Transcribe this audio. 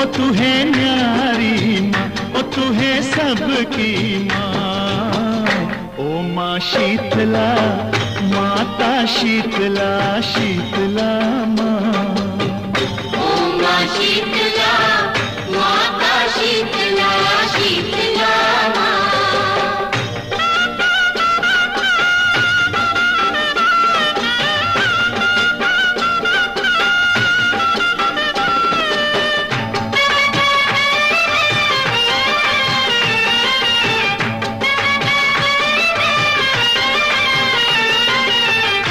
ओ तू है न्यारी माँ, ओ तू है सबकी माँ। ओ माँ शीतला, माता शीतला, शीतला माँ। ओ माँ शीतला।